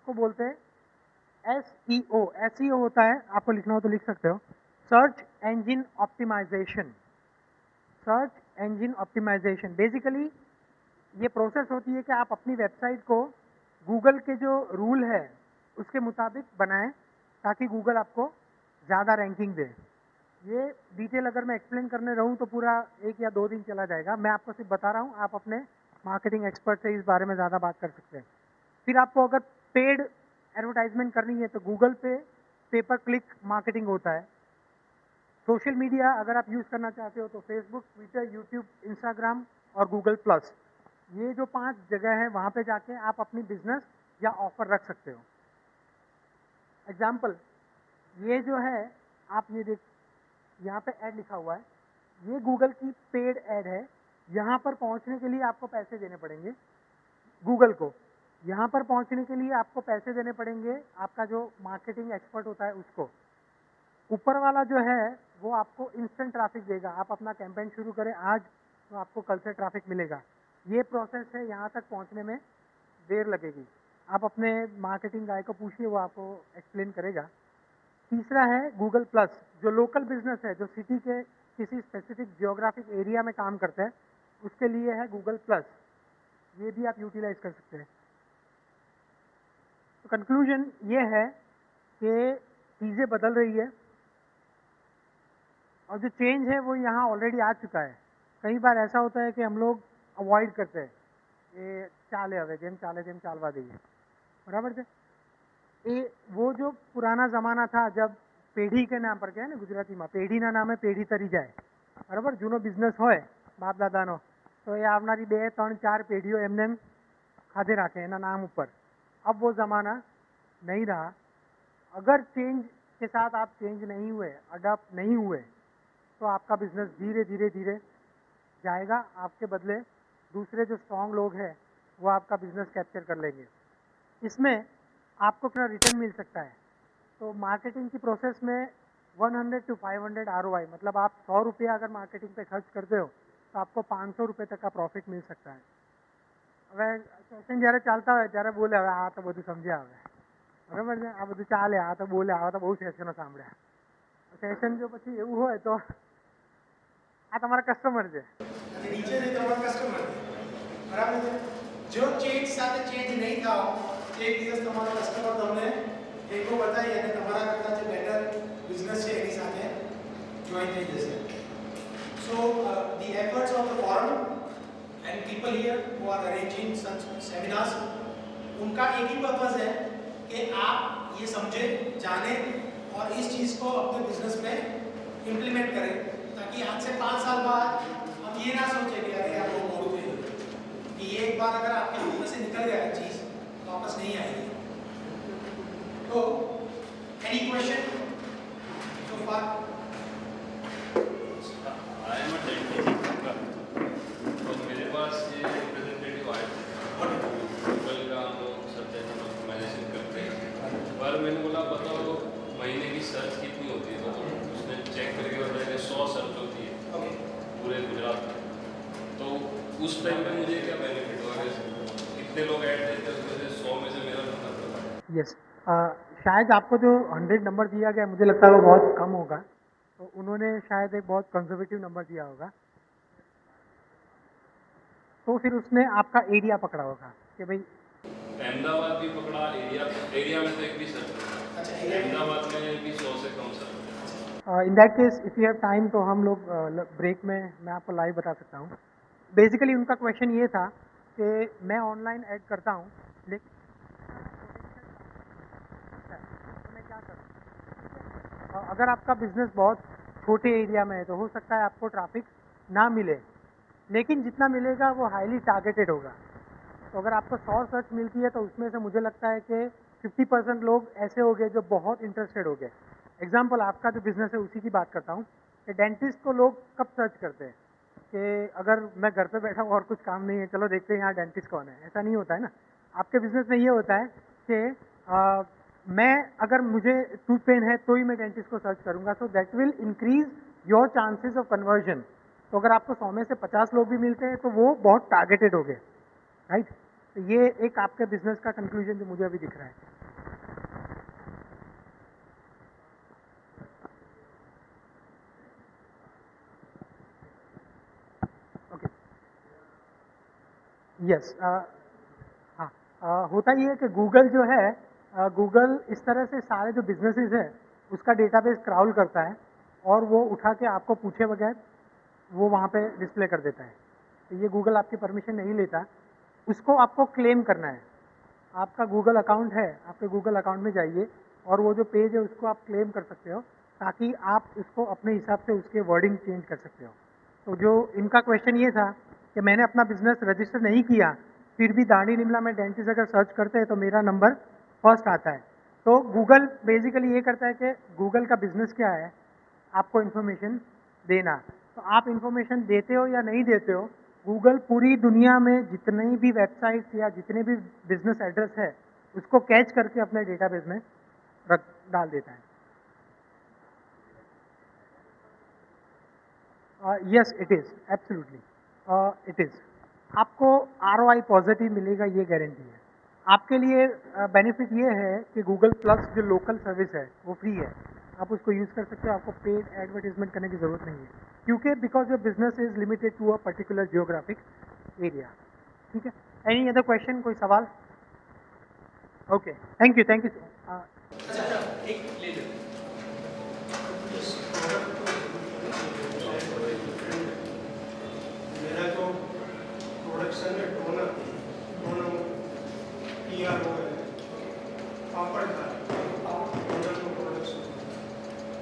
इसको बोलते हैं SEO। SEO होता है, आपको लिखना हो तो लिख सकते हो, search engine optimization. Search engine optimization basically ये प्रोसेस होती है कि आप अपनी वेबसाइट को गूगल के जो रूल है उसके मुताबिक बनाएं ताकि गूगल आपको ज़्यादा रैंकिंग दे। ये डिटेल अगर मैं एक्सप्लेन करने रहूँ तो पूरा 1 या 2 दिन चला जाएगा। मैं आपको सिर्फ बता रहा हूँ, आप अपने मार्केटिंग एक्सपर्ट से इस बारे में ज़्यादा बात कर सकते हैं। फिर आपको अगर पेड एडवर्टाइजमेंट करनी है तो गूगल पे पर क्लिक मार्केटिंग होता है। सोशल मीडिया अगर आप यूज़ करना चाहते हो तो फेसबुक, ट्विटर, यूट्यूब, इंस्टाग्राम और गूगल प्लस, ये जो 5 जगह है वहाँ पे जाके आप अपनी बिजनेस या ऑफर रख सकते हो। एग्जाम्पल, ये जो है आप ये देख, यहाँ पे ऐड लिखा हुआ है, ये गूगल की पेड ऐड है। यहाँ पर पहुँचने के लिए आपको पैसे देने पड़ेंगे गूगल को। यहाँ पर पहुँचने के लिए आपको पैसे देने पड़ेंगे आपका जो मार्केटिंग एक्सपर्ट होता है उसको। ऊपर वाला जो है वो आपको इंस्टेंट ट्रैफिक देगा। आप अपना कैंपेन शुरू करें आज तो आपको कल से ट्रैफिक मिलेगा। ये प्रोसेस है, यहाँ तक पहुँचने में देर लगेगी। आप अपने मार्केटिंग गाय को पूछिए, वो आपको एक्सप्लेन करेगा। तीसरा है गूगल प्लस, जो लोकल बिजनेस है, जो सिटी के किसी स्पेसिफिक जियोग्राफिक एरिया में काम करते हैं उसके लिए है गूगल प्लस। ये भी आप यूटिलाइज कर सकते हैं। तो कंक्लूजन ये है कि चीज़ें बदल रही है और जो चेंज है वो यहाँ ऑलरेडी आ चुका है। कई बार ऐसा होता है कि हम लोग अवॉइड करते हैं, ये चाले हवे जेम चालवा दीजिए, बराबर છે। એ वो जो पुराना ज़माना था जब पेढ़ी के नाम पर कहे ने गुजरातीમાં પેઢીના નામે પેઢી તરી જાય, બરાબર। જૂનો બિઝનેસ હોય બાપ દાદાનો તો એ આવનારી 2, 3, 4 પેઢીઓ એમને ખાધે રાખે એના નામ ઉપર। अब वो ज़माना नहीं रहा। अगर चेंज के साथ आप चेंज नहीं हुए, अडॉप्ट नहीं हुए, तो आपका बिजनेस धीरे धीरे धीरे जाएगा। आपके बदले दूसरे जो स्ट्रॉन्ग लोग हैं वो आपका बिजनेस कैप्चर कर लेंगे। इसमें आपको कितना रिटर्न मिल सकता है, तो मार्केटिंग की प्रोसेस में 100 to 500 ROI, मतलब आप 100 रुपया अगर मार्केटिंग पे खर्च करते हो तो आपको 500 रुपये तक का प्रॉफिट मिल सकता है। હવે સેશન જ્યારે ચાલતા હોય ત્યારે બોલે હવે આ તો બધું સમજ્યા, હવે બરાબર છે, આ બધું ચાલે, આ તો બોલે, આ તો બહુ સેશનો સાંભળ્યા। સેશન જો પછી એવું હોય તો આ તમારા કસ્ટમર છે, નીચે જે તમારા કસ્ટમર બરાબર છે। જો ચેન્જ સાથે ચેન્જ નહીં થાઓ, એક દિવસ તમારો કસ્ટમર તમને એકો બતાવી અને તમારા કરતા જે બેટર બિઝનેસ છે એની સાથે જોઈન થઈ જશે। So the efforts of the forum and people here who are arranging such seminars, उनका एक ही पर्पस है कि आप ये समझे, जाने और इस चीज़ को अपने बिजनेस में इम्प्लीमेंट करें, ताकि आज से 5 साल बाद हम ये ना सोचें कि अरे यार वो मोड़ू थे, कि ये एक बार अगर आपके हाथ में से निकल गया है चीज़ तो वापस नहीं आएगी। तो एनी क्वेश्चन सो फार? मेरे पास ये रिप्रेजेंटेटिव आए थे गूगल का, हम लोग सर्च इंजन ऑप्टिमाइजेशन करते हैं, पर मैंने बोला बताओ महीने की सर्च कितनी होती है, तो उसने चेक करके बताया कि 100 सर्च होती है पूरे गुजरात में। तो उस टाइम पे मुझे क्या बेनिफिट होगा, कितने लोग ऐड देते हैं उसमें से 100 में से मेरा नंबर? यस, शायद आपको जो 100 नंबर दिया गया मुझे लगता है वो बहुत कम होगा, तो उन्होंने शायद एक बहुत कंजर्वेटिव नंबर दिया होगा। तो फिर उसने आपका एरिया पकड़ा होगा कि भाई अहमदाबाद भी पकड़ा, एरिया में तो एक भी सर्च, अहमदाबाद में भी 100 से कम search. In that case if you have time तो हम लोग ब्रेक में मैं आपको लाइव बता सकता हूँ। बेसिकली उनका क्वेश्चन ये था कि मैं ऑनलाइन ऐड करता हूँ लेकिन तो मैं क्या करूँ। अगर आपका बिजनेस बहुत छोटे एरिया में है तो हो सकता है आपको ट्रैफिक ना मिले, लेकिन जितना मिलेगा वो हाईली टारगेटेड होगा। तो अगर आपको 100 सर्च मिलती है तो उसमें से मुझे लगता है कि 50% लोग ऐसे हो गए जो बहुत इंटरेस्टेड हो गए। एग्जाम्पल आपका जो बिजनेस है उसी की बात करता हूँ कि डेंटिस्ट को लोग कब सर्च करते हैं कि अगर मैं घर पे बैठा हूँ और कुछ काम नहीं है, चलो देखते हैं यहाँ डेंटिस्ट कौन है। ऐसा नहीं होता है ना। आपके बिजनेस में ये होता है कि मैं अगर मुझे टूथ पेन है तो ही मैं डेंटिस्ट को सर्च करूँगा, so that will increase your chances of conversion. तो अगर आपको 100 में से 50 लोग भी मिलते हैं तो वो बहुत टारगेटेड हो गए, राइट। तो ये एक आपके बिजनेस का कंक्लूजन जो मुझे अभी दिख रहा है। यस हाँ होता ये है कि गूगल जो है गूगल इस तरह से सारे जो बिजनेसेस है उसका डेटाबेस क्राउल करता है और वो उठा के आपको पूछे बगैर वो वहाँ पे डिस्प्ले कर देता है। तो ये गूगल आपकी परमिशन नहीं लेता, उसको आपको क्लेम करना है। आपका गूगल अकाउंट है, आपके गूगल अकाउंट में जाइए और वो जो पेज है उसको आप क्लेम कर सकते हो ताकि आप उसको अपने हिसाब से उसके वर्डिंग चेंज कर सकते हो। तो जो इनका क्वेश्चन ये था कि मैंने अपना बिजनेस रजिस्टर नहीं किया, फिर भी दाढ़ी निमला में डेंटिस्ट अगर सर्च करते हैं तो मेरा नंबर फर्स्ट आता है। तो गूगल बेसिकली ये करता है कि गूगल का बिजनेस क्या है, आपको इन्फॉर्मेशन देना। तो आप इन्फॉर्मेशन देते हो या नहीं देते हो, गूगल पूरी दुनिया में जितनी भी वेबसाइट्स या जितने भी बिजनेस एड्रेस है उसको कैच करके अपने डेटाबेस में रख डाल देता है। Yes it is absolutely it is. आपको ROI पॉजिटिव मिलेगा, ये गारंटी है। आपके लिए बेनिफिट ये है कि गूगल प्लस जो लोकल सर्विस है वो फ्री है, आप उसको यूज़ कर सकते हो, आपको पेड एडवर्टीजमेंट करने की ज़रूरत नहीं है क्योंकि because your business is limited to a particular geographic area. ठीक है, एनी अदर क्वेश्चन, कोई सवाल? ओके, थैंक यू एक ले लो। मेरा जो प्रोडक्शन है टोनर PRO है, पापड़ का टोनर का प्रोडक्शन,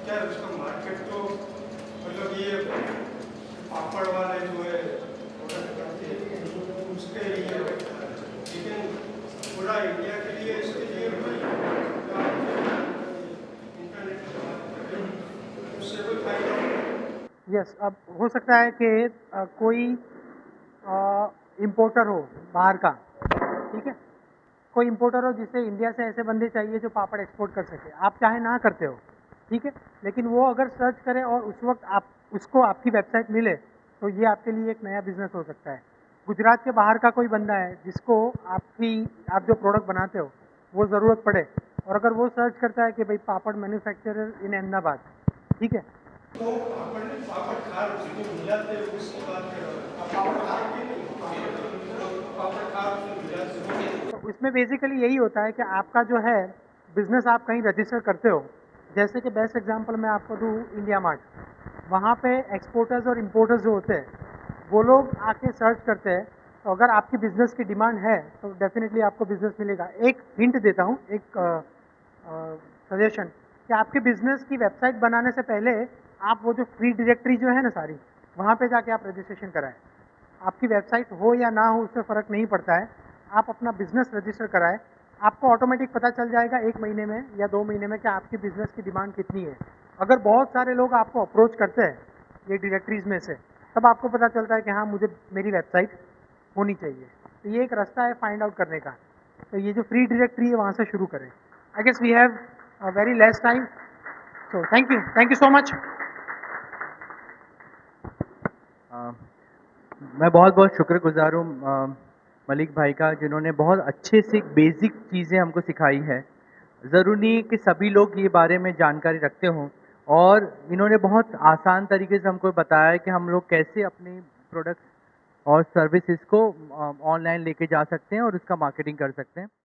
क्या है उसका मार्केट तो मतलब ये पापड़ वाले जो है प्रोडक्ट करते हैं उसके लिए, लेकिन पूरा इंडिया के लिए इसके लिए इंटरनेट पर बात करें उससे कोई फायदा नहीं। यस, अब हो सकता है कि कोई इम्पोर्टर हो बाहर का, ठीक है, कोई इम्पोर्टर हो जिसे इंडिया से ऐसे बंदे चाहिए जो पापड़ एक्सपोर्ट कर सके, आप चाहे ना करते हो, ठीक है, लेकिन वो अगर सर्च करे और उस वक्त आप उसको आपकी वेबसाइट मिले तो ये आपके लिए एक नया बिजनेस हो सकता है। गुजरात के बाहर का कोई बंदा है जिसको आप जो प्रोडक्ट बनाते हो वो ज़रूरत पड़े और अगर वो सर्च करता है कि भाई पापड़ मैन्युफैक्चरर इन अहमदाबाद, ठीक है, तो आपण पापड़ खार जितने मिलाते हैं उसकी बात कर रहा हूँ। आप पापड़ खार के नहीं, पापड़ खार से मिलाते हैं। तो इसमें बेसिकली यही होता है कि आपका जो है बिजनेस आप कहीं रजिस्टर करते हो, जैसे कि बेस्ट एग्जांपल मैं आपको दूँ इंडिया मार्ट, वहाँ पे एक्सपोर्टर्स और इम्पोर्टर्स जो होते हैं वो लोग आके सर्च करते हैं। तो अगर आपकी बिज़नेस की डिमांड है तो डेफिनेटली आपको बिज़नेस मिलेगा। एक हिंट देता हूँ, एक सजेशन, कि आपके बिज़नेस की वेबसाइट बनाने से पहले आप वो जो फ्री डायरेक्टरी जो है ना सारी, वहाँ पे जाके आप रजिस्ट्रेशन कराएं। आपकी वेबसाइट हो या ना हो उससे फ़र्क नहीं पड़ता है, आप अपना बिज़नेस रजिस्टर कराएं, आपको ऑटोमेटिक पता चल जाएगा 1 महीने में या 2 महीने में कि आपकी बिज़नेस की डिमांड कितनी है। अगर बहुत सारे लोग आपको अप्रोच करते हैं ये डायरेक्टरीज़ में से, तब आपको पता चलता है कि हाँ मुझे मेरी वेबसाइट होनी चाहिए। तो ये एक रास्ता है फाइंड आउट करने का। तो ये जो फ्री डायरेक्टरी है वहाँ से शुरू करें। I guess we have very less time, so thank you so much. मैं बहुत बहुत शुक्रगुजार हूँ मलिक भाई का, जिन्होंने बहुत अच्छे से बेसिक चीज़ें हमको सिखाई है। ज़रूरी नहीं कि सभी लोग ये बारे में जानकारी रखते हों, और इन्होंने बहुत आसान तरीके से हमको बताया कि हम लोग कैसे अपनी प्रोडक्ट्स और सर्विसेज को ऑनलाइन लेके जा सकते हैं और उसका मार्केटिंग कर सकते हैं।